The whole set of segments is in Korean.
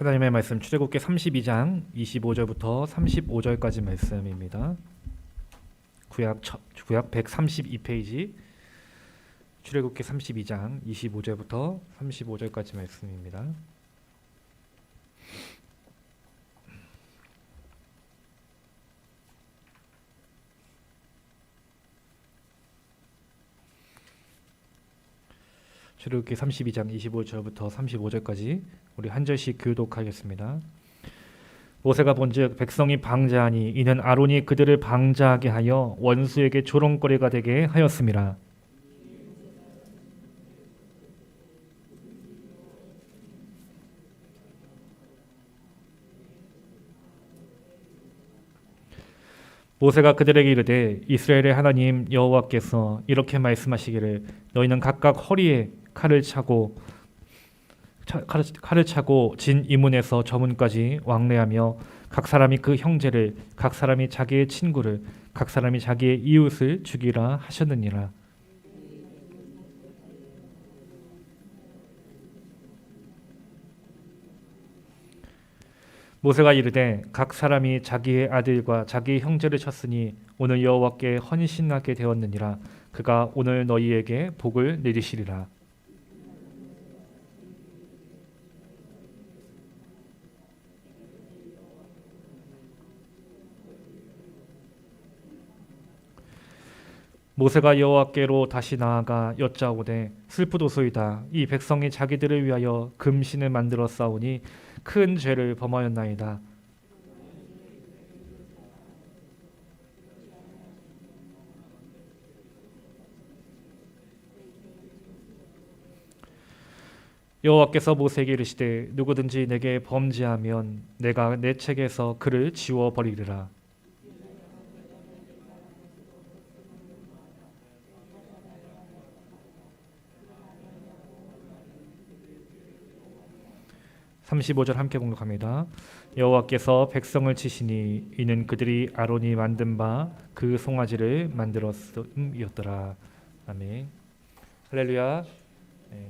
하나님의 말씀 출애굽기 32장 25절부터 35절까지 말씀입니다. 구약 132페이지 출애굽기 32장 25절부터 35절까지 말씀입니다. 출애굽기 32장 25절부터 35절까지 우리 한 절씩 교독하겠습니다. 모세가 본즉 백성이 방자하니 이는 아론이 그들을 방자하게 하여 원수에게 조롱거리가 되게 하였음이라. 모세가 그들에게 이르되 이스라엘의 하나님 여호와께서 이렇게 말씀하시기를 너희는 각각 허리에 칼을 차고 진 이문에서 저 문까지 왕래하며 각 사람이 그 형제를 각 사람이 자기의 친구를 각 사람이 자기의 이웃을 죽이라 하셨느니라. 모세가 이르되 각 사람이 자기의 아들과 자기의 형제를 쳤으니 오늘 여호와께 헌신하게 되었느니라. 그가 오늘 너희에게 복을 내리시리라. 모세가 여호와께로 다시 나아가 여짜오되 슬프도소이다. 이 백성이 자기들을 위하여 금신을 만들어 싸우니 큰 죄를 범하였나이다. 여호와께서 모세에게 이르시되 누구든지 내게 범죄하면 내가 내 책에서 그를 지워 버리리라. (35절) 함께 공독합니다. 여호와께서 백성을 치시니 이는 그들이 아론이 만든 바 그 송아지를 만들었음이었더라. 아멘. 할렐루야.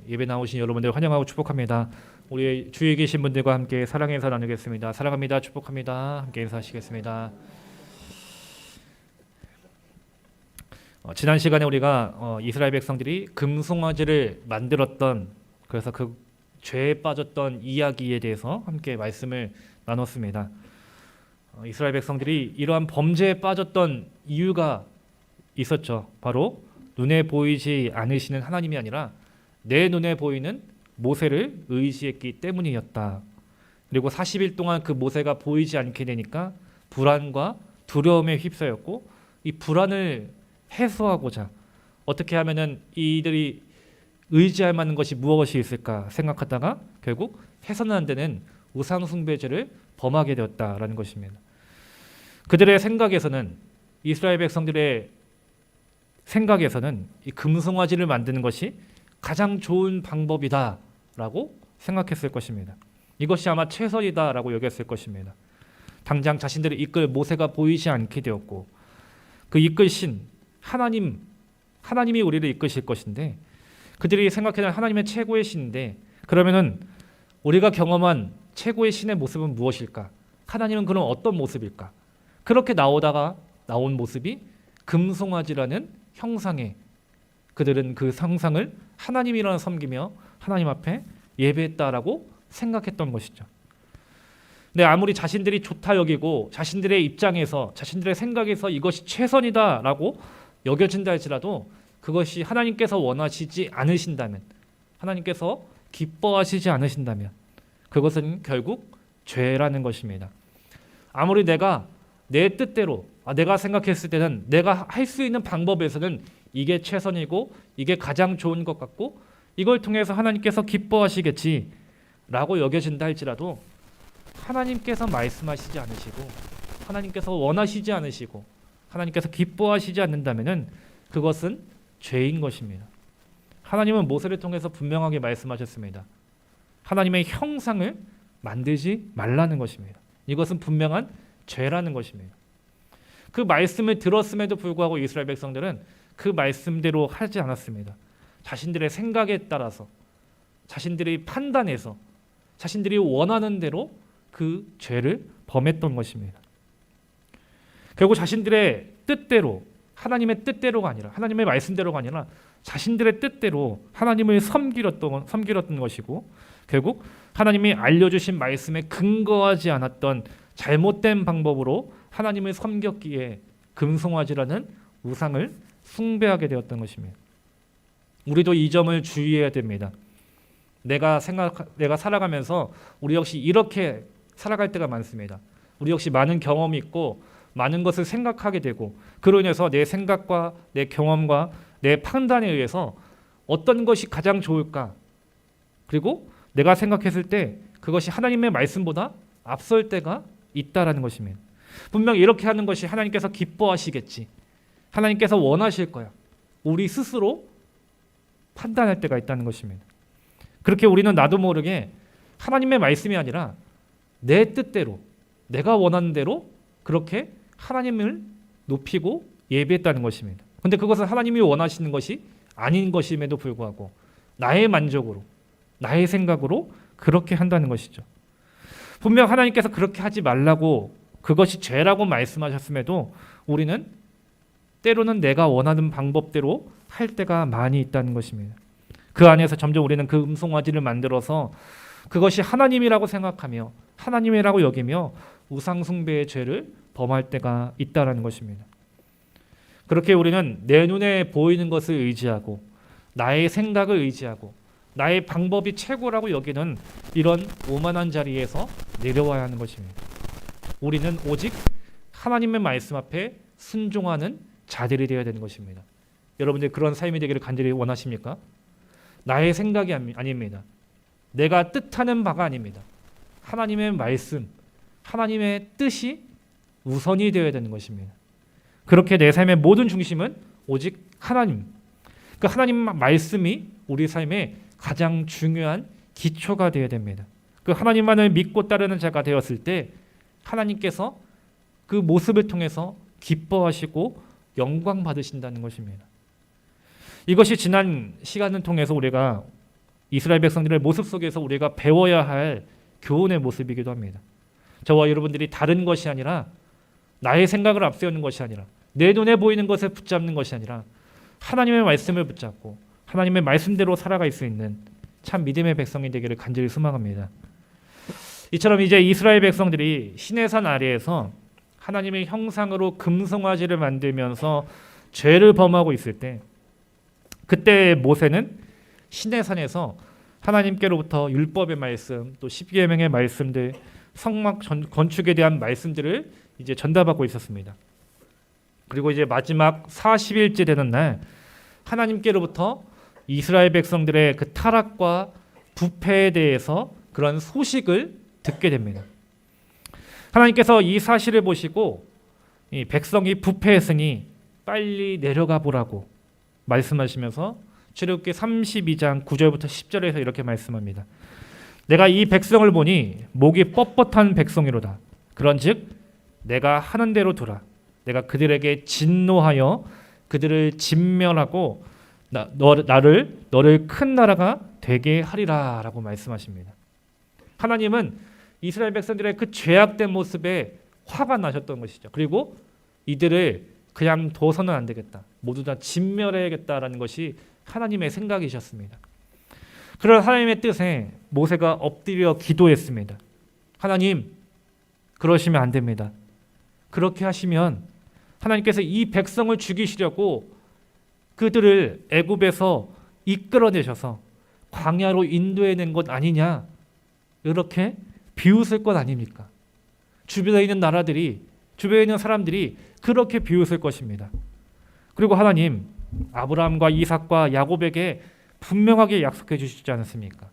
예배 나오신 여러분들 환영하고 축복합니다. 우리 주위에 계신 분들과 함께 사랑의 인사 나누겠습니다. 사랑합니다. 축복합니다. 함께 인사하시겠습니다. 지난 시간에 우리가 이스라엘 백성들이 금송아지를 만들었던, 그래서 그 죄에 빠졌던 이야기에 대해서 함께 말씀을 나눴습니다. 이스라엘 백성들이 이러한 범죄에 빠졌던 이유가 있었죠. 바로 눈에 보이지 않으시는 하나님이 아니라 내 눈에 보이는 모세를 의지했기 때문이었다. 그리고 40일 동안 그 모세가 보이지 않게 되니까 불안과 두려움에 휩싸였고, 이 불안을 해소하고자 어떻게 하면은 이들이 의지할 만한 것이 무엇이 있을까 생각하다가 결국 해서는 안 되는 우상 숭배죄를 범하게 되었다라는 것입니다. 그들의 생각에서는, 이스라엘 백성들의 생각에서는 이 금송아지를 만드는 것이 가장 좋은 방법이다라고 생각했을 것입니다. 이것이 아마 최선이다라고 여겼을 것입니다. 당장 자신들을 이끌 모세가 보이지 않게 되었고, 그 이끌신 하나님이 우리를 이끄실 것인데, 그들이 생각해낸 하나님의 최고의 신인데, 그러면은 우리가 경험한 최고의 신의 모습은 무엇일까? 하나님은 그럼 어떤 모습일까? 그렇게 나온 모습이 금송아지라는 형상에, 그들은 그 상상을 하나님이라는 섬기며 하나님 앞에 예배했다라고 생각했던 것이죠. 근데 아무리 자신들이 좋다 여기고 자신들의 입장에서, 자신들의 생각에서 이것이 최선이다라고 여겨진다 할지라도 그것이 하나님께서 원하시지 않으신다면, 하나님께서 기뻐하시지 않으신다면 그것은 결국 죄라는 것입니다. 아무리 내가 내 뜻대로, 내가 생각했을 때는 내가 할 수 있는 방법에서는 이게 최선이고 이게 가장 좋은 것 같고 이걸 통해서 하나님께서 기뻐하시겠지라고 여겨진다 할지라도 하나님께서 말씀하시지 않으시고 하나님께서 원하시지 않으시고 하나님께서 기뻐하시지 않는다면은 그것은 죄인 것입니다. 하나님은 모세를 통해서 분명하게 말씀하셨습니다. 하나님의 형상을 만들지 말라는 것입니다. 이것은 분명한 죄라는 것입니다. 그 말씀을 들었음에도 불구하고 이스라엘 백성들은 그 말씀대로 하지 않았습니다. 자신들의 생각에 따라서, 자신들의 판단에서, 자신들이 원하는 대로 그 죄를 범했던 것입니다. 결국 자신들의 뜻대로, 하나님의 뜻대로가 아니라, 하나님의 말씀대로가 아니라 자신들의 뜻대로 하나님을 섬기렸던 것이고, 결국 하나님이 알려주신 말씀에 근거하지 않았던 잘못된 방법으로 하나님을 섬겼기에 금송아지라는 우상을 숭배하게 되었던 것입니다. 우리도 이 점을 주의해야 됩니다. 내가 살아가면서 우리 역시 이렇게 살아갈 때가 많습니다. 우리 역시 많은 경험이 있고 많은 것을 생각하게 되고, 그로 인해서 내 생각과 내 경험과 내 판단에 의해서 어떤 것이 가장 좋을까, 그리고 내가 생각했을 때 그것이 하나님의 말씀보다 앞설 때가 있다라는 것입니다. 분명 이렇게 하는 것이 하나님께서 기뻐하시겠지, 하나님께서 원하실 거야, 우리 스스로 판단할 때가 있다는 것입니다. 그렇게 우리는 나도 모르게 하나님의 말씀이 아니라 내 뜻대로, 내가 원하는 대로 그렇게 하나님을 높이고 예배했다는 것입니다. 그런데 그것은 하나님이 원하시는 것이 아닌 것임에도 불구하고 나의 만족으로, 나의 생각으로 그렇게 한다는 것이죠. 분명 하나님께서 그렇게 하지 말라고, 그것이 죄라고 말씀하셨음에도 우리는 때로는 내가 원하는 방법대로 할 때가 많이 있다는 것입니다. 그 안에서 점점 우리는 그 금송아지를 만들어서 그것이 하나님이라고 생각하며 하나님이라고 여기며 우상 숭배의 죄를 범할 때가 있다는 것입니다. 그렇게 우리는 내 눈에 보이는 것을 의지하고 나의 생각을 의지하고 나의 방법이 최고라고 여기는 이런 오만한 자리에서 내려와야 하는 것입니다. 우리는 오직 하나님의 말씀 앞에 순종하는 자들이 되어야 되는 것입니다. 여러분들 그런 삶이 되기를 간절히 원하십니까? 나의 생각이 아닙니다. 내가 뜻하는 바가 아닙니다. 하나님의 말씀, 하나님의 뜻이 우선이 되어야 되는 것입니다. 그렇게 내 삶의 모든 중심은 오직 하나님, 그 하나님 말씀이 우리 삶의 가장 중요한 기초가 되어야 됩니다. 그 하나님만을 믿고 따르는 자가 되었을 때 하나님께서 그 모습을 통해서 기뻐하시고 영광 받으신다는 것입니다. 이것이 지난 시간을 통해서 우리가 이스라엘 백성들의 모습 속에서 우리가 배워야 할 교훈의 모습이기도 합니다. 저와 여러분들이 다른 것이 아니라, 나의 생각을 앞세우는 것이 아니라, 내 눈에 보이는 것을 붙잡는 것이 아니라 하나님의 말씀을 붙잡고 하나님의 말씀대로 살아갈 수 있는 참 믿음의 백성이 되기를 간절히 소망합니다. 이처럼 이제 이스라엘 백성들이 시내산 아래에서 하나님의 형상으로 금송아지를 만들면서 죄를 범하고 있을 때, 그때 모세는 시내산에서 하나님께로부터 율법의 말씀, 또 십계명의 말씀들, 성막 건축에 대한 말씀들을 이제 전달받고 있었습니다. 그리고 이제 마지막 40일째 되는 날 하나님께로부터 이스라엘 백성들의 그 타락과 부패에 대해서 그런 소식을 듣게 됩니다. 하나님께서 이 사실을 보시고 이 백성이 부패했으니 빨리 내려가 보라고 말씀하시면서 출애굽기 32장 9절부터 10절에서 이렇게 말씀합니다. 내가 이 백성을 보니 목이 뻣뻣한 백성이로다. 그런즉 내가 하는 대로 두라. 내가 그들에게 진노하여 그들을 진멸하고 너를 큰 나라가 되게 하리라라고 말씀하십니다. 하나님은 이스라엘 백성들의 그 죄악된 모습에 화가 나셨던 것이죠. 그리고 이들을 그냥 둬서는 안 되겠다, 모두 다 진멸해야겠다라는 것이 하나님의 생각이셨습니다. 그런 하나님의 뜻에 모세가 엎드려 기도했습니다. 하나님, 그러시면 안 됩니다. 그렇게 하시면 하나님께서 이 백성을 죽이시려고 그들을 애굽에서 이끌어내셔서 광야로 인도해낸 것 아니냐, 이렇게 비웃을 것 아닙니까? 주변에 있는 나라들이, 주변에 있는 사람들이 그렇게 비웃을 것입니다. 그리고 하나님, 아브라함과 이삭과 야곱에게 분명하게 약속해 주시지 않았습니까?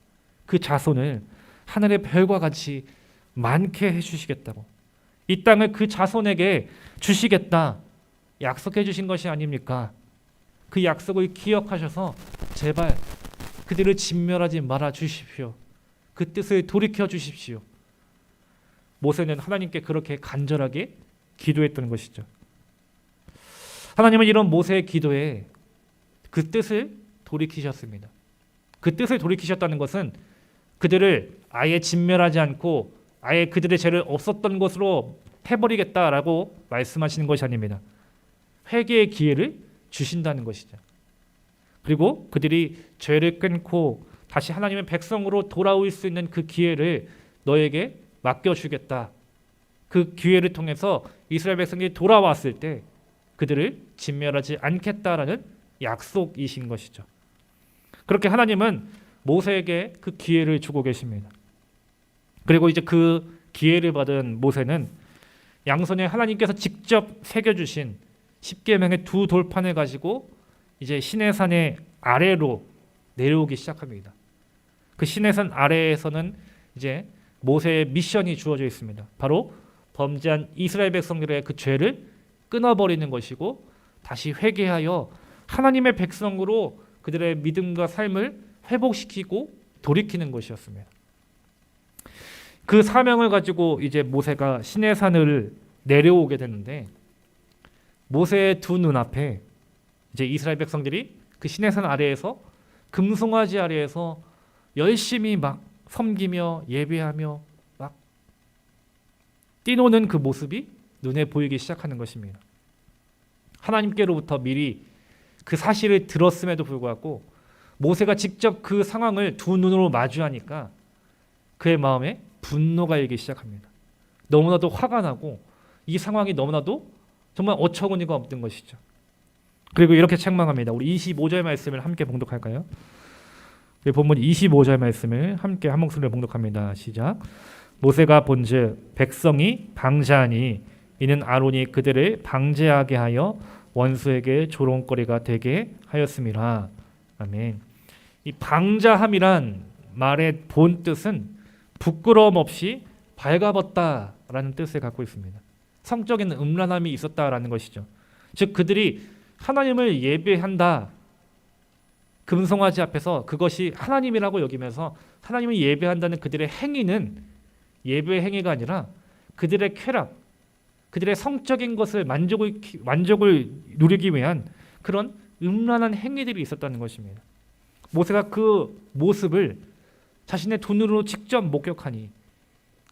그 자손을 하늘의 별과 같이 많게 해주시겠다고, 이 땅을 그 자손에게 주시겠다 약속해 주신 것이 아닙니까? 그 약속을 기억하셔서 제발 그들을 진멸하지 말아 주십시오. 그 뜻을 돌이켜 주십시오. 모세는 하나님께 그렇게 간절하게 기도했던 것이죠. 하나님은 이런 모세의 기도에 그 뜻을 돌이키셨습니다. 그 뜻을 돌이키셨다는 것은 그들을 아예 진멸하지 않고 아예 그들의 죄를 없었던 것으로 해버리겠다라고 말씀하시는 것이 아닙니다. 회개의 기회를 주신다는 것이죠. 그리고 그들이 죄를 끊고 다시 하나님의 백성으로 돌아올 수 있는 그 기회를 너에게 맡겨주겠다. 그 기회를 통해서 이스라엘 백성들이 돌아왔을 때 그들을 진멸하지 않겠다라는 약속이신 것이죠. 그렇게 하나님은 모세에게 그 기회를 주고 계십니다. 그리고 이제 그 기회를 받은 모세는 양손에 하나님께서 직접 새겨주신 십계명의 두 돌판을 가지고 이제 시내산의 아래로 내려오기 시작합니다. 그 시내산 아래에서는 이제 모세의 미션이 주어져 있습니다. 바로 범죄한 이스라엘 백성들의 그 죄를 끊어버리는 것이고 다시 회개하여 하나님의 백성으로 그들의 믿음과 삶을 회복시키고 돌이키는 것이었습니다. 그 사명을 가지고 이제 모세가 시내산을 내려오게 되는데 모세의 두 눈앞에 이제 이스라엘 백성들이 그 시내산 아래에서 금송아지 아래에서 열심히 막 섬기며 예배하며 막 뛰노는 그 모습이 눈에 보이기 시작하는 것입니다. 하나님께로부터 미리 그 사실을 들었음에도 불구하고 모세가 직접 그 상황을 두 눈으로 마주하니까 그의 마음에 분노가 일기 시작합니다. 너무나도 화가 나고 이 상황이 너무나도 정말 어처구니가 없는 것이죠. 그리고 이렇게 책망합니다. 우리 25절 말씀을 함께 봉독할까요? 우리 본문 25절 말씀을 함께 한 목소리로 봉독합니다. 시작. 모세가 본즉 백성이 방자하니 이는 아론이 그들을 방제하게 하여 원수에게 조롱거리가 되게 하였음이라. 아멘. 이 방자함이란 말의 본 뜻은 부끄러움 없이 발가벗다라는 뜻을 갖고 있습니다. 성적인 음란함이 있었다라는 것이죠. 즉 그들이 하나님을 예배한다. 금송아지 앞에서 그것이 하나님이라고 여기면서 하나님을 예배한다는 그들의 행위는 예배의 행위가 아니라 그들의 쾌락, 그들의 성적인 것을 만족을 누리기 위한 그런 음란한 행위들이 있었다는 것입니다. 모세가 그 모습을 자신의 눈으로 직접 목격하니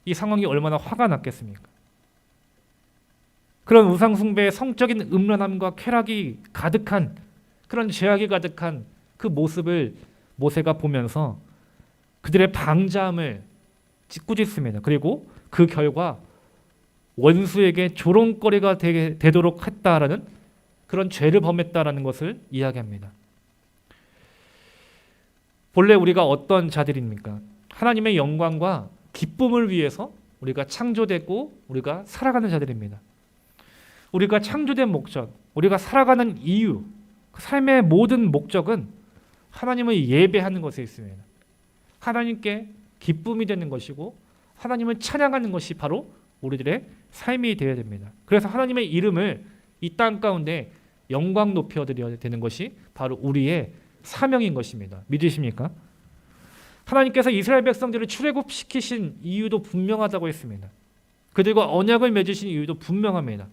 이 상황이 얼마나 화가 났겠습니까? 그런 우상숭배의 성적인 음란함과 쾌락이 가득한 그런 죄악이 가득한 그 모습을 모세가 보면서 그들의 방자함을 꾸짖습니다. 그리고 그 결과 원수에게 조롱거리가 되도록 했다라는 그런 죄를 범했다라는 것을 이야기합니다. 본래 우리가 어떤 자들입니까? 하나님의 영광과 기쁨을 위해서 우리가 창조되고 우리가 살아가는 자들입니다. 우리가 창조된 목적, 우리가 살아가는 이유, 삶의 모든 목적은 하나님을 예배하는 것에 있습니다. 하나님께 기쁨이 되는 것이고 하나님을 찬양하는 것이 바로 우리들의 삶이 되어야 됩니다. 그래서 하나님의 이름을 이 땅 가운데 영광 높여드려야 되는 것이 바로 우리의 사명인 것입니다. 믿으십니까? 하나님께서 이스라엘 백성들을 출애굽시키신 이유도 분명하다고 했습니다. 그들과 언약을 맺으신 이유도 분명합니다.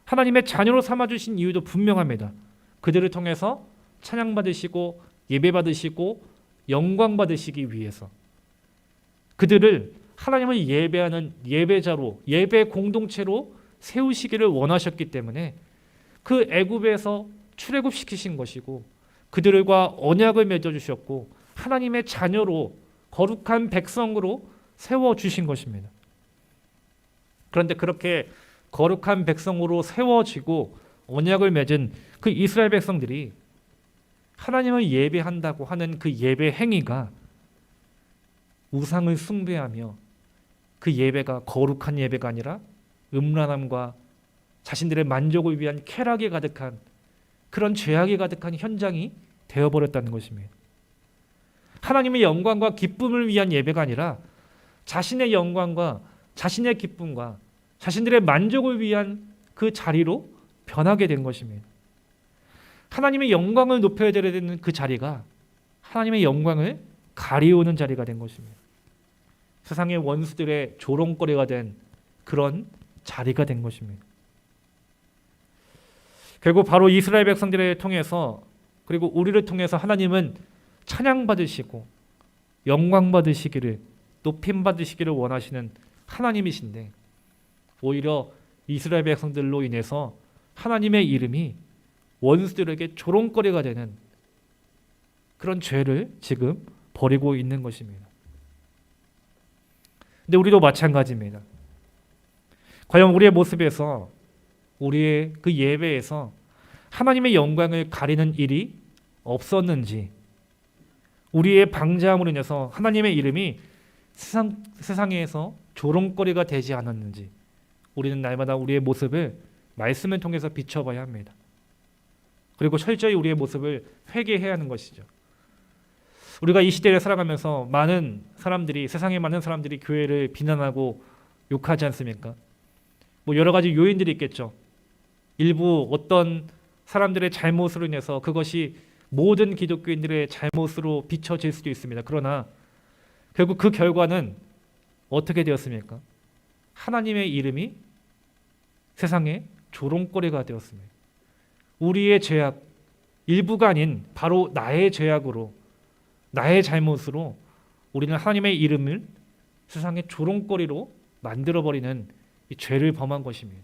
하나님의 자녀로 삼아주신 이유도 분명합니다. 그들을 통해서 찬양받으시고 예배받으시고 영광받으시기 위해서 그들을 하나님을 예배하는 예배자로 예배 공동체로 세우시기를 원하셨기 때문에 그 애굽에서 출애굽시키신 것이고 그들과 언약을 맺어주셨고 하나님의 자녀로 거룩한 백성으로 세워주신 것입니다. 그런데 그렇게 거룩한 백성으로 세워지고 언약을 맺은 그 이스라엘 백성들이 하나님을 예배한다고 하는 그 예배 행위가 우상을 숭배하며 그 예배가 거룩한 예배가 아니라 음란함과 자신들의 만족을 위한 쾌락이 가득한 그런 죄악이 가득한 현장이 되어버렸다는 것입니다. 하나님의 영광과 기쁨을 위한 예배가 아니라 자신의 영광과 자신의 기쁨과 자신들의 만족을 위한 그 자리로 변하게 된 것입니다. 하나님의 영광을 높여야 되는 그 자리가 하나님의 영광을 가리우는 자리가 된 것입니다. 세상의 원수들의 조롱거리가 된 그런 자리가 된 것입니다. 결국 바로 이스라엘 백성들을 통해서 그리고 우리를 통해서 하나님은 찬양받으시고 영광받으시기를 높임 받으시기를 원하시는 하나님이신데 오히려 이스라엘 백성들로 인해서 하나님의 이름이 원수들에게 조롱거리가 되는 그런 죄를 지금 벌이고 있는 것입니다. 근데 우리도 마찬가지입니다. 과연 우리의 모습에서 우리의 그 예배에서 하나님의 영광을 가리는 일이 없었는지, 우리의 방자함으로 인해서 하나님의 이름이 세상에서 조롱거리가 되지 않았는지 우리는 날마다 우리의 모습을 말씀을 통해서 비춰봐야 합니다. 그리고 철저히 우리의 모습을 회개해야 하는 것이죠. 우리가 이 시대를 살아가면서 많은 사람들이, 세상의 많은 사람들이 교회를 비난하고 욕하지 않습니까? 뭐 여러 가지 요인들이 있겠죠. 일부 어떤 사람들의 잘못으로 인해서 그것이 모든 기독교인들의 잘못으로 비춰질 수도 있습니다. 그러나 결국 그 결과는 어떻게 되었습니까? 하나님의 이름이 세상에 조롱거리가 되었습니다. 우리의 죄악, 일부가 아닌 바로 나의 죄악으로, 나의 잘못으로 우리는 하나님의 이름을 세상의 조롱거리로 만들어버리는 이 죄를 범한 것입니다.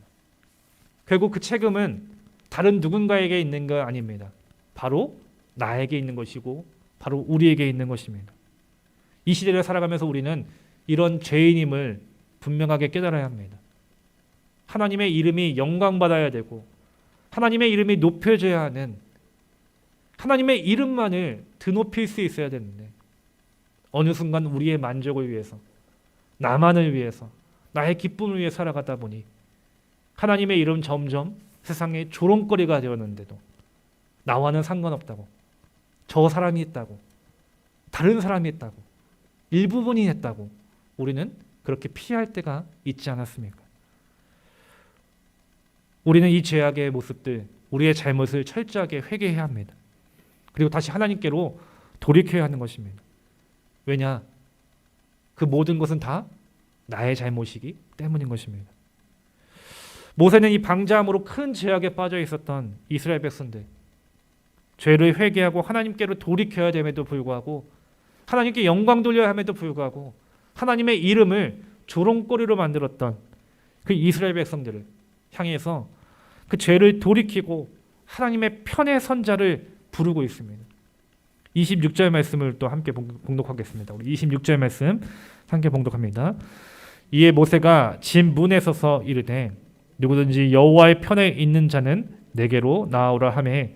결국 그 책임은 다른 누군가에게 있는 거 아닙니다. 바로 나에게 있는 것이고 바로 우리에게 있는 것입니다. 이 시대를 살아가면서 우리는 이런 죄인임을 분명하게 깨달아야 합니다. 하나님의 이름이 영광받아야 되고 하나님의 이름이 높여져야 하는, 하나님의 이름만을 드높일 수 있어야 되는데 어느 순간 우리의 만족을 위해서, 나만을 위해서, 나의 기쁨을 위해 살아가다 보니 하나님의 이름 점점 세상에 조롱거리가 되었는데도 나와는 상관없다고, 저 사람이 했다고, 다른 사람이 했다고, 일부분이 했다고 우리는 그렇게 피할 때가 있지 않았습니까? 우리는 이 죄악의 모습들, 우리의 잘못을 철저하게 회개해야 합니다. 그리고 다시 하나님께로 돌이켜야 하는 것입니다. 왜냐? 그 모든 것은 다 나의 잘못이기 때문인 것입니다. 모세는 이 방자함으로 큰 죄악에 빠져 있었던 이스라엘 백성들, 죄를 회개하고 하나님께로 돌이켜야 됨에도 불구하고, 하나님께 영광 돌려야 함에도 불구하고 하나님의 이름을 조롱거리로 만들었던 그 이스라엘 백성들을 향해서 그 죄를 돌이키고 하나님의 편의 선자를 부르고 있습니다. 26절 말씀을 또 함께 봉독하겠습니다. 우리 26절 말씀 함께 봉독합니다. 이에 모세가 집 문에 서서 이르되 누구든지 여호와의 편에 있는 자는 내게로 나아오라 하매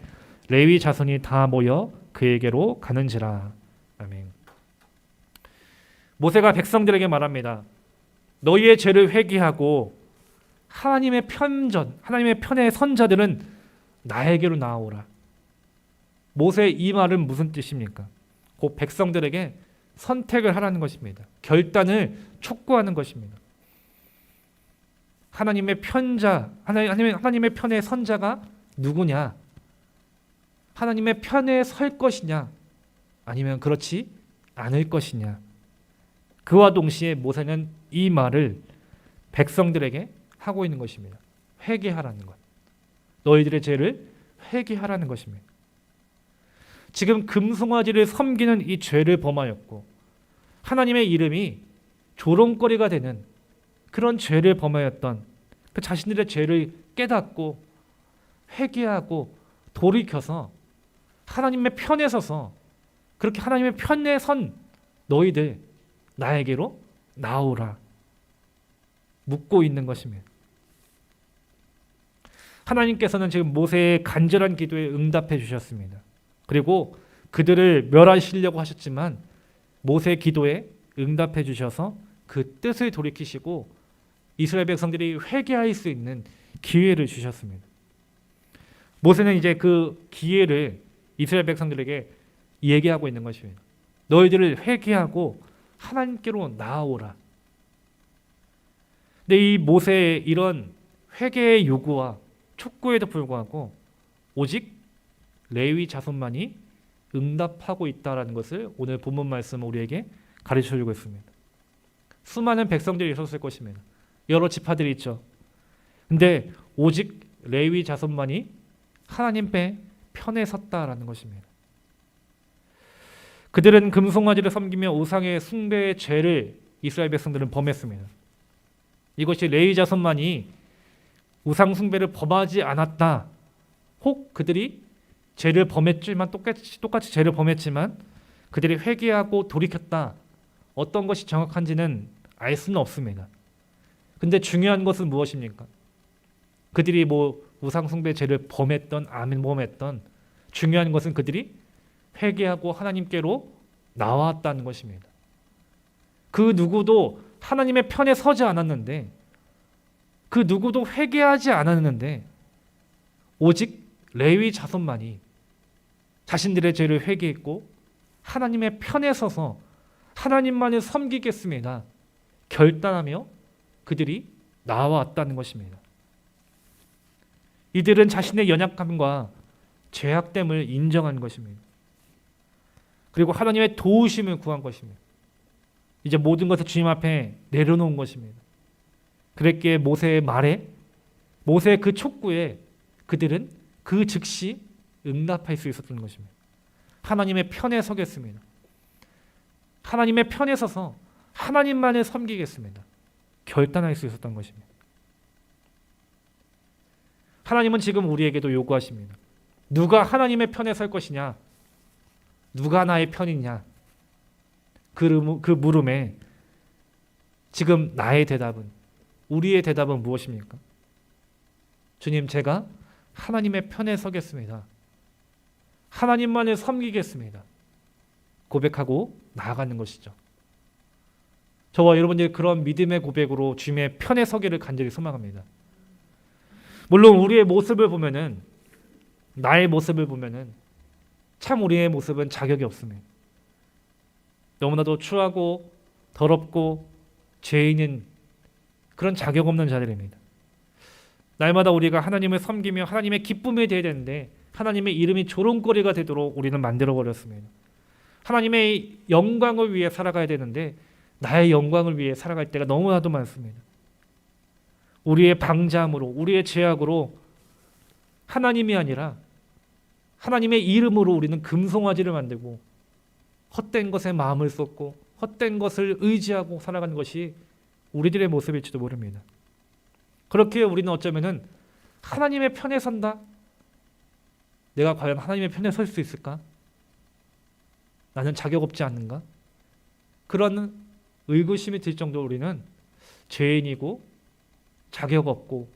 레위 자손이 다 모여 그에게로 가는지라. 아멘. 모세가 백성들에게 말합니다. 너희의 죄를 회개하고 하나님의 편전, 하나님의 편의 선자들은 나에게로 나아오라. 모세의 이 말은 무슨 뜻입니까? 곧 백성들에게 선택을 하라는 것입니다. 결단을 촉구하는 것입니다. 하나님의 편자, 하나님의 편의 선자가 누구냐? 하나님의 편에 설 것이냐? 아니면 그렇지 않을 것이냐? 그와 동시에 모세는 이 말을 백성들에게 하고 있는 것입니다. 회개하라는 것. 너희들의 죄를 회개하라는 것입니다. 지금 금송아지를 섬기는 이 죄를 범하였고 하나님의 이름이 조롱거리가 되는 그런 죄를 범하였던 그 자신들의 죄를 깨닫고 회개하고 돌이켜서 하나님의 편에 서서 그렇게 하나님의 편에 선 너희들 나에게로 나오라 묻고 있는 것입니다. 하나님께서는 지금 모세의 간절한 기도에 응답해 주셨습니다. 그리고 그들을 멸하시려고 하셨지만 모세의 기도에 응답해 주셔서 그 뜻을 돌이키시고 이스라엘 백성들이 회개할 수 있는 기회를 주셨습니다. 모세는 이제 그 기회를 이스라엘 백성들에게 얘기하고 있는 것입니다. 너희들을 회개하고 하나님께로 나아오라. 근데 이 모세의 이런 회개의 요구와 촉구에도 불구하고 오직 레위 자손만이 응답하고 있다라는 것을 오늘 본문 말씀은 우리에게 가르쳐주고 있습니다. 수많은 백성들이 있었을 것입니다. 여러 지파들이 있죠. 근데 오직 레위 자손만이 하나님의 편에 섰다라는 것입니다. 그들은 금송아지를 섬기며 우상의 숭배의 죄를 이스라엘 백성들은 범했습니다. 이것이 레위 자손만이 우상 숭배를 범하지 않았다. 혹 그들이 죄를 범했지만 똑같이 죄를 범했지만 그들이 회개하고 돌이켰다. 어떤 것이 정확한지는 알 수는 없습니다. 근데 중요한 것은 무엇입니까? 그들이 뭐 우상 숭배 죄를 범했던 안 범했던 중요한 것은 그들이 회개하고 하나님께로 나왔다는 것입니다. 그 누구도 하나님의 편에 서지 않았는데 그 누구도 회개하지 않았는데 오직 레위 자손만이 자신들의 죄를 회개했고 하나님의 편에 서서 하나님만을 섬기겠습니다. 결단하며 그들이 나와왔다는 것입니다. 이들은 자신의 연약함과 죄악됨을 인정한 것입니다. 그리고 하나님의 도우심을 구한 것입니다. 이제 모든 것을 주님 앞에 내려놓은 것입니다. 그랬기에 모세의 말에 모세의 그 촉구에 그들은 그 즉시 응답할 수 있었던 것입니다. 하나님의 편에 서겠습니다. 하나님의 편에 서서 하나님만을 섬기겠습니다. 결단할 수 있었던 것입니다. 하나님은 지금 우리에게도 요구하십니다. 누가 하나님의 편에 설 것이냐? 누가 나의 편이냐? 그 물음에 지금 나의 대답은, 우리의 대답은 무엇입니까? 주님, 제가 하나님의 편에 서겠습니다. 하나님만을 섬기겠습니다. 고백하고 나아가는 것이죠. 저와 여러분들이 그런 믿음의 고백으로 주님의 편에 서기를 간절히 소망합니다. 물론 우리의 모습을 보면은, 나의 모습을 보면은 참 우리의 모습은 자격이 없습니다. 너무나도 추하고 더럽고 죄인인 그런 자격 없는 자들입니다. 날마다 우리가 하나님을 섬기며 하나님의 기쁨이 되어야 되는데 하나님의 이름이 조롱거리가 되도록 우리는 만들어버렸습니다. 하나님의 영광을 위해 살아가야 되는데 나의 영광을 위해 살아갈 때가 너무나도 많습니다. 우리의 방자함으로, 우리의 죄악으로 하나님이 아니라 하나님의 이름으로 우리는 금송아지를 만들고 헛된 것에 마음을 쏟고 헛된 것을 의지하고 살아가는 것이 우리들의 모습일지도 모릅니다. 그렇게 우리는 어쩌면은 하나님의 편에 선다? 내가 과연 하나님의 편에 설 수 있을까? 나는 자격 없지 않는가? 그런 의구심이 들 정도로 우리는 죄인이고 자격 없고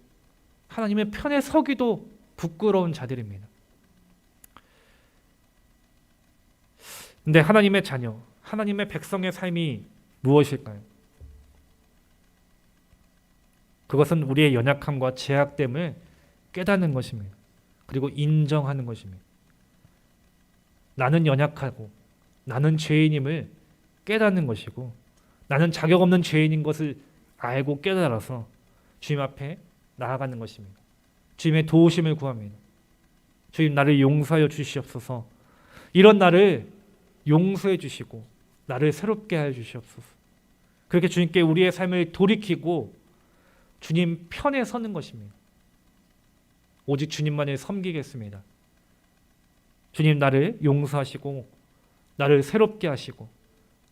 하나님의 편에 서기도 부끄러운 자들입니다. 근데 하나님의 자녀, 하나님의 백성의 삶이 무엇일까요? 그것은 우리의 연약함과 죄악됨을 깨닫는 것입니다. 그리고 인정하는 것입니다. 나는 연약하고 나는 죄인임을 깨닫는 것이고 나는 자격 없는 죄인인 것을 알고 깨달아서 주님 앞에 나아가는 것입니다. 주님의 도우심을 구합니다. 주님, 나를 용서하여 주시옵소서. 이런 나를 용서해 주시고 나를 새롭게 하여 주시옵소서. 그렇게 주님께 우리의 삶을 돌이키고 주님 편에 서는 것입니다. 오직 주님만을 섬기겠습니다. 주님, 나를 용서하시고 나를 새롭게 하시고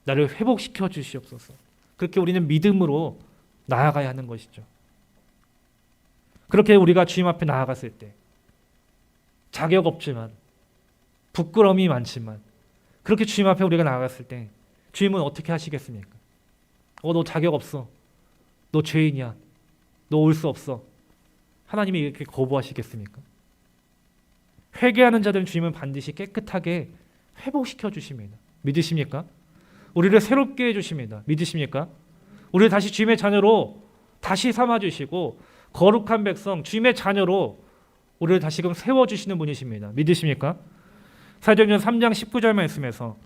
나를 회복시켜 주시옵소서. 그렇게 우리는 믿음으로 나아가야 하는 것이죠. 그렇게 우리가 주님 앞에 나아갔을 때 자격 없지만 부끄러움이 많지만 그렇게 주님 앞에 우리가 나아갔을 때 주님은 어떻게 하시겠습니까? 너 자격 없어. 너 죄인이야. 너 올 수 없어. 하나님이 이렇게 거부하시겠습니까? 회개하는 자들은 주님은 반드시 깨끗하게 회복시켜 주십니다. 믿으십니까? 우리를 새롭게 해주십니다. 믿으십니까? 우리를 다시 주님의 자녀로 다시 삼아주시고 거룩한 백성, 주님의 자녀로 우리를 다시금 세워주시는 분이십니다. 믿으십니까? 사도행전 3장 19절 말씀에서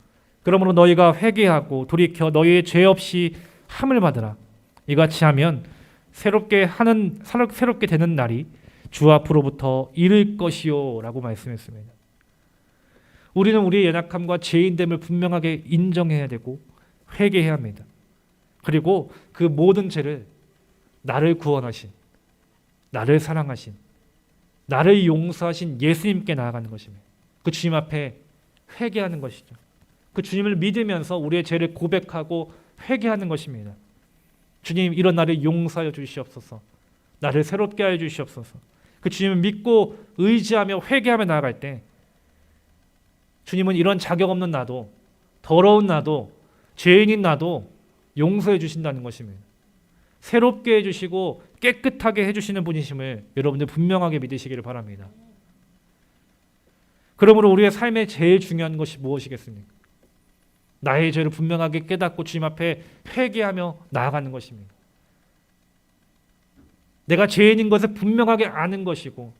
그러므로 너희가 회개하고 돌이켜 너희의 죄 없이 함을 받으라. 이같이 하면 새롭게 되는 날이 주 앞으로부터 이를 것이요 라고 말씀했습니다. 우리는 우리의 연약함과 죄인됨을 분명하게 인정해야 되고 회개해야 합니다. 그리고 그 모든 죄를 나를 구원하신, 나를 사랑하신, 나를 용서하신 예수님께 나아가는 것입니다. 그 주님 앞에 회개하는 것이죠. 그 주님을 믿으면서 우리의 죄를 고백하고 회개하는 것입니다. 주님, 이런 나를 용서하여 주시옵소서. 나를 새롭게 하여 주시옵소서. 그 주님을 믿고 의지하며 회개하며 나아갈 때 주님은 이런 자격 없는 나도, 더러운 나도, 죄인인 나도 용서해 주신다는 것입니다. 새롭게 해주시고 깨끗하게 해주시는 분이심을 여러분들 분명하게 믿으시기를 바랍니다. 그러므로 우리의 삶에 제일 중요한 것이 무엇이겠습니까? 나의 죄를 분명하게 깨닫고 주님 앞에 회개하며 나아가는 것입니다. 내가 죄인인 것을 분명하게 아는 것이고,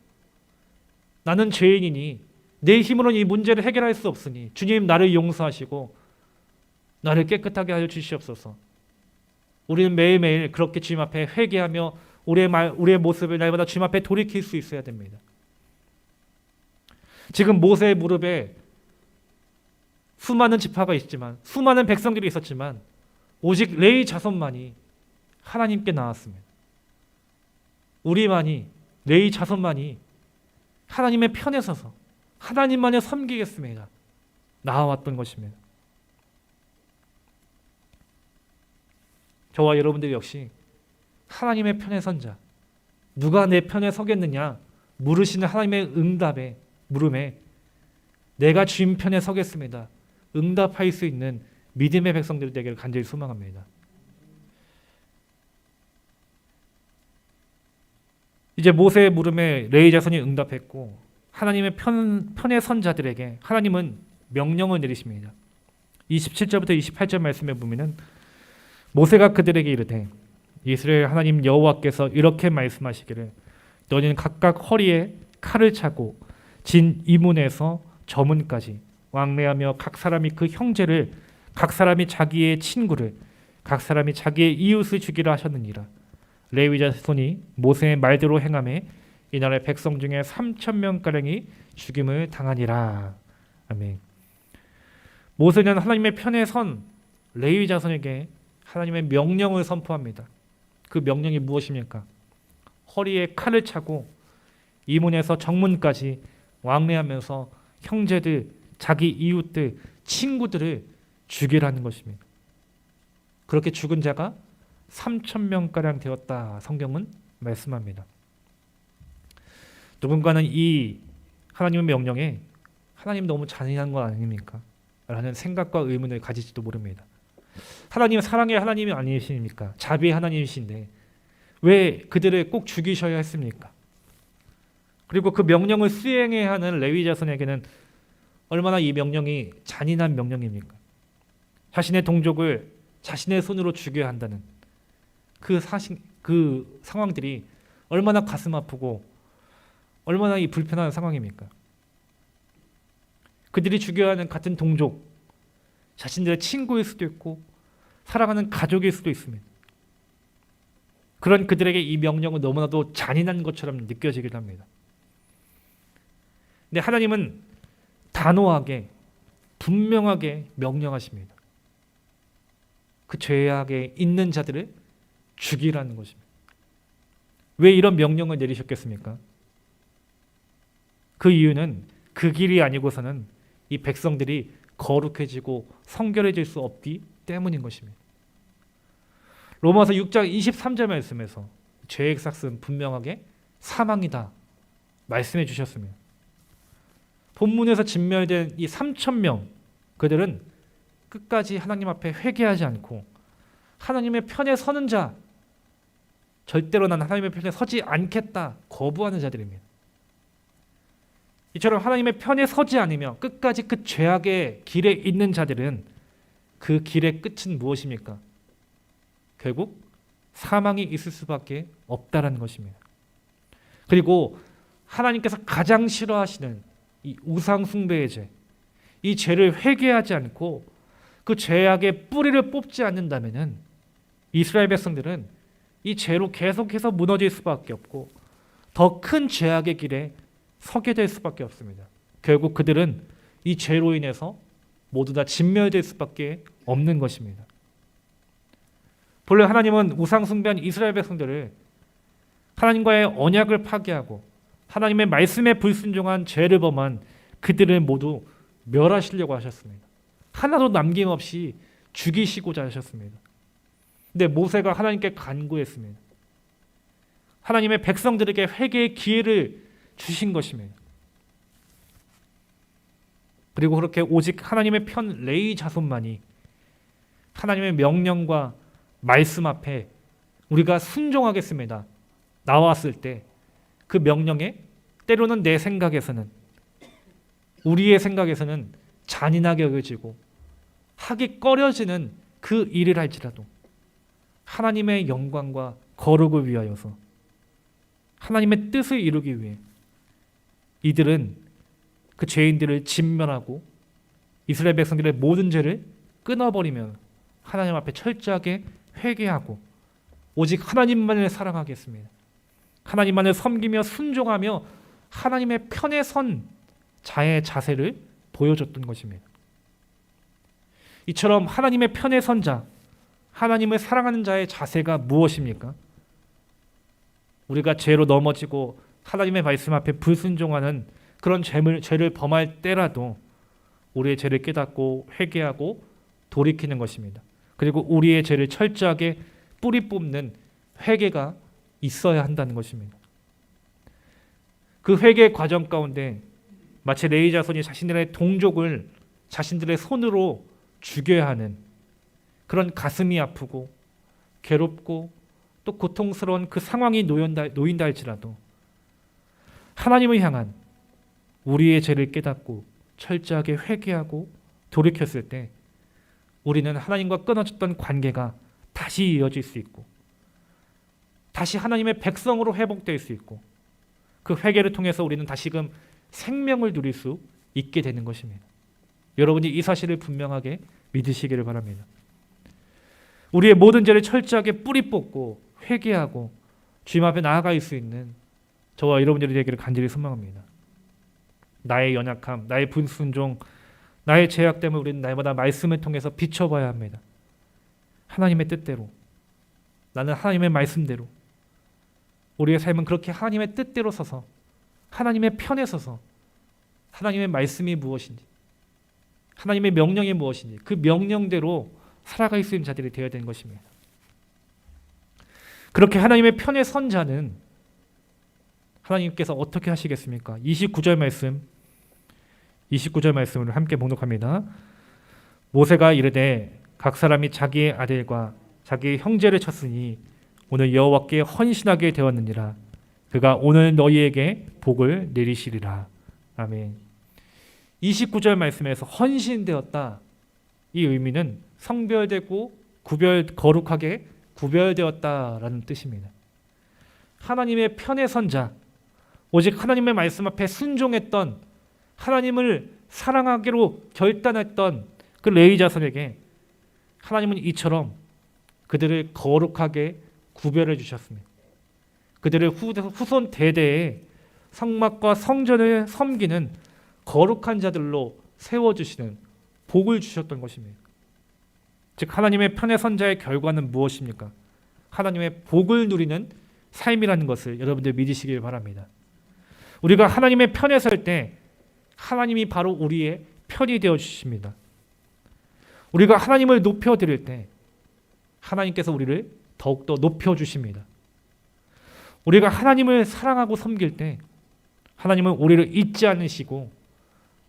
나는 죄인이니 내 힘으로는 이 문제를 해결할 수 없으니 주님, 나를 용서하시고 나를 깨끗하게 하여 주시옵소서. 우리는 매일매일 그렇게 주님 앞에 회개하며 우리의 모습을 날마다 주님 앞에 돌이킬 수 있어야 됩니다. 지금 모세의 무릎에 수많은 지파가 있지만, 수많은 백성들이 있었지만 오직 레위 자손만이 하나님께 나왔습니다. 우리만이, 레위 자손만이 하나님의 편에 서서 하나님만을 섬기겠습니다 나아왔던 것입니다. 저와 여러분들 역시 하나님의 편에 선 자, 누가 내 편에 서겠느냐 물으시는 하나님의 물음에 내가 주님 편에 서겠습니다 응답할 수 있는 믿음의 백성들이 되기를 간절히 소망합니다. 이제 모세의 물음에 레위 자손이 응답했고, 하나님의 편에 선 자들에게 하나님은 명령을 내리십니다. 27절부터 28절 말씀에 보면은 모세가 그들에게 이르되 이스라엘 하나님 여호와께서 이렇게 말씀하시기를 너희는 각각 허리에 칼을 차고 진 이문에서 저문까지 왕래하며 각 사람이 그 형제를, 각 사람이 자기의 친구를, 각 사람이 자기의 이웃을 죽이라 하셨느니라. 레위 자손이 모세의 말대로 행하매 이날의 백성 중에 3,000명가량이 죽임을 당하니라. 아멘. 모세는 하나님의 편에 선 레위 자손에게 하나님의 명령을 선포합니다. 그 명령이 무엇입니까? 허리에 칼을 차고 이문에서 정문까지 왕래하면서 형제들, 자기 이웃들, 친구들을 죽이라는 것입니다. 그렇게 죽은 자가 3,000명가량 되었다 성경은 말씀합니다. 누군가는 이 하나님의 명령에 하나님 너무 잔인한 거 아닙니까? 라는 생각과 의문을 가질지도 모릅니다. 하나님은 사랑의 하나님이 아니십니까? 자비의 하나님이신데 왜 그들을 꼭 죽이셔야 했습니까? 그리고 그 명령을 수행해야 하는 레위 자손에게는 얼마나 이 명령이 잔인한 명령입니까? 자신의 동족을 자신의 손으로 죽여야 한다는 그 상황들이 얼마나 가슴 아프고 얼마나 이 불편한 상황입니까? 그들이 죽여야 하는 같은 동족, 자신들의 친구일 수도 있고 사랑하는 가족일 수도 있습니다. 그런 그들에게 이 명령은 너무나도 잔인한 것처럼 느껴지기도 합니다. 근데 하나님은 단호하게 분명하게 명령하십니다. 그 죄악에 있는 자들을 죽이라는 것입니다. 왜 이런 명령을 내리셨겠습니까? 그 이유는 그 길이 아니고서는 이 백성들이 거룩해지고 성결해질 수 없기 때문인 것입니다. 로마서 6장 23절 말씀에서 죄의 삭은 분명하게 사망이다 말씀해 주셨습니다. 본문에서 진멸된 이 3,000명, 그들은 끝까지 하나님 앞에 회개하지 않고 하나님의 편에 서는 자, 절대로 난 하나님의 편에 서지 않겠다 거부하는 자들입니다. 이처럼 하나님의 편에 서지 않으며 끝까지 그 죄악의 길에 있는 자들은 그 길의 끝은 무엇입니까? 결국 사망이 있을 수밖에 없다라는 것입니다. 그리고 하나님께서 가장 싫어하시는 이 우상 숭배의 죄, 이 죄를 회개하지 않고 그 죄악의 뿌리를 뽑지 않는다면은 이스라엘 백성들은 이 죄로 계속해서 무너질 수밖에 없고 더 큰 죄악의 길에 서게 될 수밖에 없습니다. 결국 그들은 이 죄로 인해서 모두 다 진멸될 수밖에 없는 것입니다. 본래 하나님은 우상 숭배한 이스라엘 백성들을 하나님과의 언약을 파괴하고 하나님의 말씀에 불순종한 죄를 범한 그들을 모두 멸하시려고 하셨습니다. 하나도 남김없이 죽이시고자 하셨습니다. 근데 모세가 하나님께 간구했습니다. 하나님의 백성들에게 회개의 기회를 주신 것입니다. 그리고 그렇게 오직 하나님의 편 레위 자손만이 하나님의 명령과 말씀 앞에 우리가 순종하겠습니다. 나왔을 때 그 명령에 때로는 내 생각에서는, 우리의 생각에서는 잔인하게 여겨지고 하기 꺼려지는 그 일을 할지라도 하나님의 영광과 거룩을 위하여서, 하나님의 뜻을 이루기 위해 이들은 그 죄인들을 진멸하고 이스라엘 백성들의 모든 죄를 끊어버리면 하나님 앞에 철저하게 회개하고 오직 하나님만을 사랑하겠습니다. 하나님만을 섬기며 순종하며 하나님의 편에 선 자의 자세를 보여줬던 것입니다. 이처럼 하나님의 편에 선 자, 하나님을 사랑하는 자의 자세가 무엇입니까? 우리가 죄로 넘어지고 하나님의 말씀 앞에 불순종하는 그런 죄를 범할 때라도 우리의 죄를 깨닫고 회개하고 돌이키는 것입니다. 그리고 우리의 죄를 철저하게 뿌리 뽑는 회개가 있어야 한다는 것입니다. 그 회개 과정 가운데 마치 레위 자손이 자신들의 동족을 자신들의 손으로 죽여야 하는 그런 가슴이 아프고 괴롭고 또 고통스러운 그 상황이 놓인다 할지라도 하나님을 향한 우리의 죄를 깨닫고 철저하게 회개하고 돌이켰을 때 우리는 하나님과 끊어졌던 관계가 다시 이어질 수 있고 다시 하나님의 백성으로 회복될 수 있고 그 회개를 통해서 우리는 다시금 생명을 누릴 수 있게 되는 것입니다. 여러분이 이 사실을 분명하게 믿으시기를 바랍니다. 우리의 모든 죄를 철저하게 뿌리 뽑고 회개하고 주님 앞에 나아갈 수 있는 저와 여러분들이 되기를 간절히 소망합니다. 나의 연약함, 나의 불순종, 나의 죄악됨을 우리는 날마다 말씀을 통해서 비춰봐야 합니다. 하나님의 뜻대로, 나는 하나님의 말씀대로, 우리의 삶은 그렇게 하나님의 뜻대로 서서 하나님의 편에 서서 하나님의 말씀이 무엇인지, 하나님의 명령이 무엇인지 그 명령대로 살아갈 수 있는 자들이 되어야 되는 것입니다. 그렇게 하나님의 편에 선 자는 하나님께서 어떻게 하시겠습니까? 29절 말씀을 함께 봉독합니다. 모세가 이르되 각 사람이 자기의 아들과 자기의 형제를 쳤으니 오늘 여호와께 헌신하게 되었느니라. 그가 오늘 너희에게 복을 내리시리라. 아멘. 29절 말씀에서 헌신되었다. 이 의미는 성별되고 거룩하게 구별되었다라는 뜻입니다. 하나님의 편에 선 자, 오직 하나님의 말씀 앞에 순종했던, 하나님을 사랑하기로 결단했던 그 레위 자손에게 하나님은 이처럼 그들을 거룩하게 구별해 주셨습니다. 그들을 후손 대대에 성막과 성전을 섬기는 거룩한 자들로 세워주시는 복을 주셨던 것입니다. 즉 하나님의 편에 선 자의 결과는 무엇입니까? 하나님의 복을 누리는 삶이라는 것을 여러분들 믿으시길 바랍니다. 우리가 하나님의 편에 설 때 하나님이 바로 우리의 편이 되어 주십니다. 우리가 하나님을 높여드릴 때 하나님께서 우리를 더욱더 높여주십니다. 우리가 하나님을 사랑하고 섬길 때 하나님은 우리를 잊지 않으시고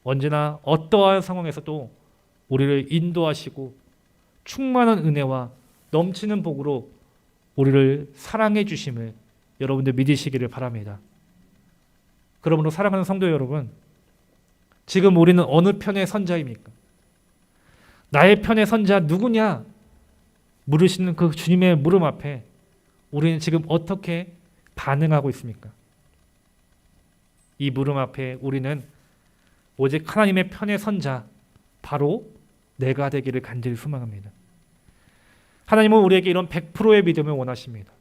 언제나 어떠한 상황에서도 우리를 인도하시고 충만한 은혜와 넘치는 복으로 우리를 사랑해 주심을 여러분들 믿으시기를 바랍니다. 그러므로 사랑하는 성도 여러분, 지금 우리는 어느 편의 선자입니까? 나의 편의 선자 누구냐? 물으시는 그 주님의 물음 앞에 우리는 지금 어떻게 반응하고 있습니까? 이 물음 앞에 우리는 오직 하나님의 편의 선자, 바로 내가 되기를 간절히 소망합니다. 하나님은 우리에게 이런 100%의 믿음을 원하십니다.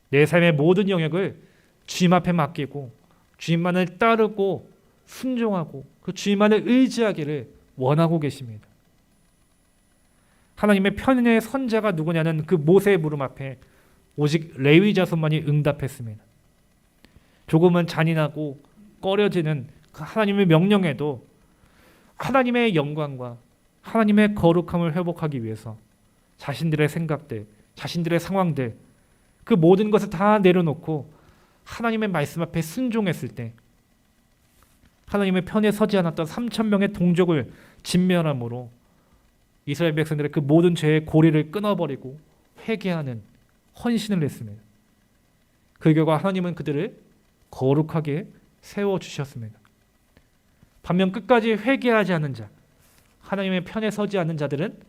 내 삶의 모든 영역을 주님 앞에 맡기고 주님만을 따르고 순종하고 그 주님만을 의지하기를 원하고 계십니다. 하나님의 편의 선자가 누구냐는 그 모세의 물음 앞에 오직 레위 자손만이 응답했습니다. 조금은 잔인하고 꺼려지는 그 하나님의 명령에도 하나님의 영광과 하나님의 거룩함을 회복하기 위해서 자신들의 생각들, 자신들의 상황들, 그 모든 것을 다 내려놓고 하나님의 말씀 앞에 순종했을 때 하나님의 편에 서지 않았던 3천 명의 동족을 진멸함으로 이스라엘 백성들의 그 모든 죄의 고리를 끊어버리고 회개하는 헌신을 했습니다. 그 결과 하나님은 그들을 거룩하게 세워주셨습니다. 반면 끝까지 회개하지 않은 자, 하나님의 편에 서지 않는 자들은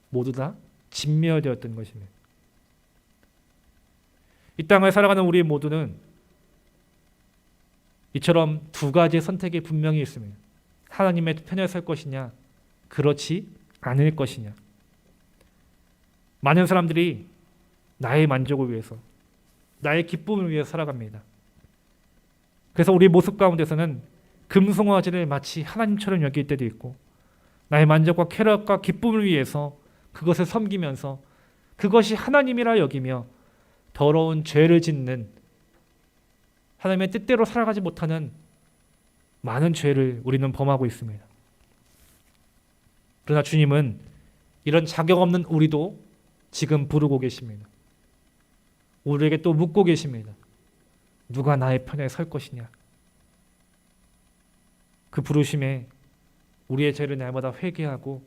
모두 다 진멸되었던 것입니다. 이 땅을 살아가는 우리 모두는 이처럼 두 가지의 선택이 분명히 있습니다. 하나님의 편에 설 것이냐, 그렇지 않을 것이냐. 많은 사람들이 나의 만족을 위해서, 나의 기쁨을 위해서 살아갑니다. 그래서 우리 모습 가운데서는 금송아지를 마치 하나님처럼 여길 때도 있고, 나의 만족과 쾌락과 기쁨을 위해서 그것을 섬기면서 그것이 하나님이라 여기며 더러운 죄를 짓는, 하나님의 뜻대로 살아가지 못하는 많은 죄를 우리는 범하고 있습니다. 그러나 주님은 이런 자격 없는 우리도 지금 부르고 계십니다. 우리에게 또 묻고 계십니다. 누가 나의 편에 설 것이냐. 그 부르심에 우리의 죄를 날마다 회개하고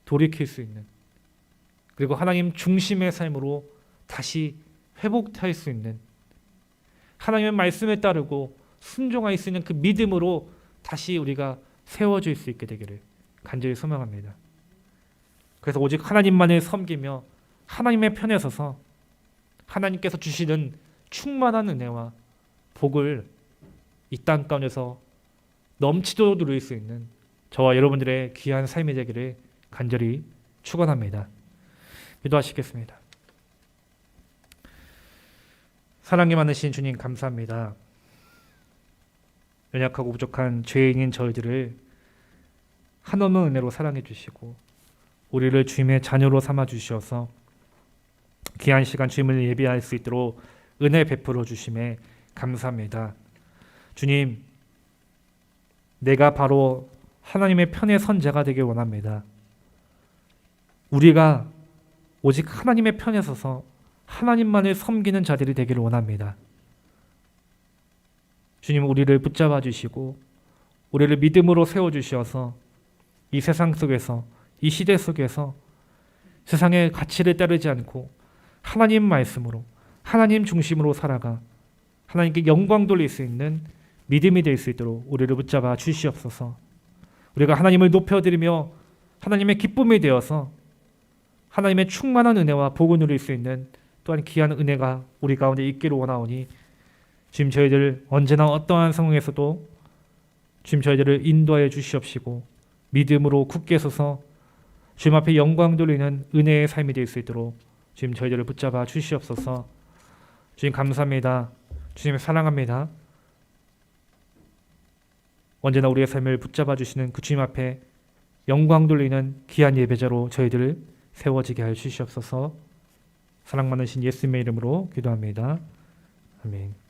돌이킬 수 있는, 그리고 하나님 중심의 삶으로 다시 회복할 수 있는, 하나님의 말씀에 따르고 순종할 수 있는 그 믿음으로 다시 우리가 세워질 수 있게 되기를 간절히 소망합니다. 그래서 오직 하나님만을 섬기며 하나님의 편에 서서 하나님께서 주시는 충만한 은혜와 복을 이 땅 가운데서 넘치도록 누릴 수 있는 저와 여러분들의 귀한 삶이 되기를 간절히 축원합니다. 기도하시겠습니다. 사랑이 많으신 주님 감사합니다. 연약하고 부족한 죄인인 저희들을 한없는 은혜로 사랑해 주시고 우리를 주님의 자녀로 삼아 주셔서 귀한 시간 주님을 예비할 수 있도록 은혜 베풀어 주심에 감사합니다. 주님, 내가 바로 하나님의 편에 선 자가 되길 원합니다. 우리가 오직 하나님의 편에 서서 하나님만을 섬기는 자들이 되기를 원합니다. 주님, 우리를 붙잡아 주시고 우리를 믿음으로 세워주셔서 이 세상 속에서, 이 시대 속에서 세상의 가치를 따르지 않고 하나님 말씀으로, 하나님 중심으로 살아가 하나님께 영광 돌릴 수 있는 믿음이 될 수 있도록 우리를 붙잡아 주시옵소서. 우리가 하나님을 높여드리며 하나님의 기쁨이 되어서 하나님의 충만한 은혜와 복을 누릴 수 있는 또한 귀한 은혜가 우리 가운데 있기를 원하오니 지금 저희들 언제나 어떠한 상황에서도 지금 저희들을 인도하여 주시옵시고 믿음으로 굳게 서서 주님 앞에 영광 돌리는 은혜의 삶이 될 수 있도록 주님 저희들을 붙잡아 주시옵소서. 주님 감사합니다. 주님 사랑합니다. 언제나 우리의 삶을 붙잡아 주시는 그 주님 앞에 영광 돌리는 귀한 예배자로 저희들을 세워지게 하여 주시옵소서. 사랑 많으신 예수님의 이름으로 기도합니다. 아멘.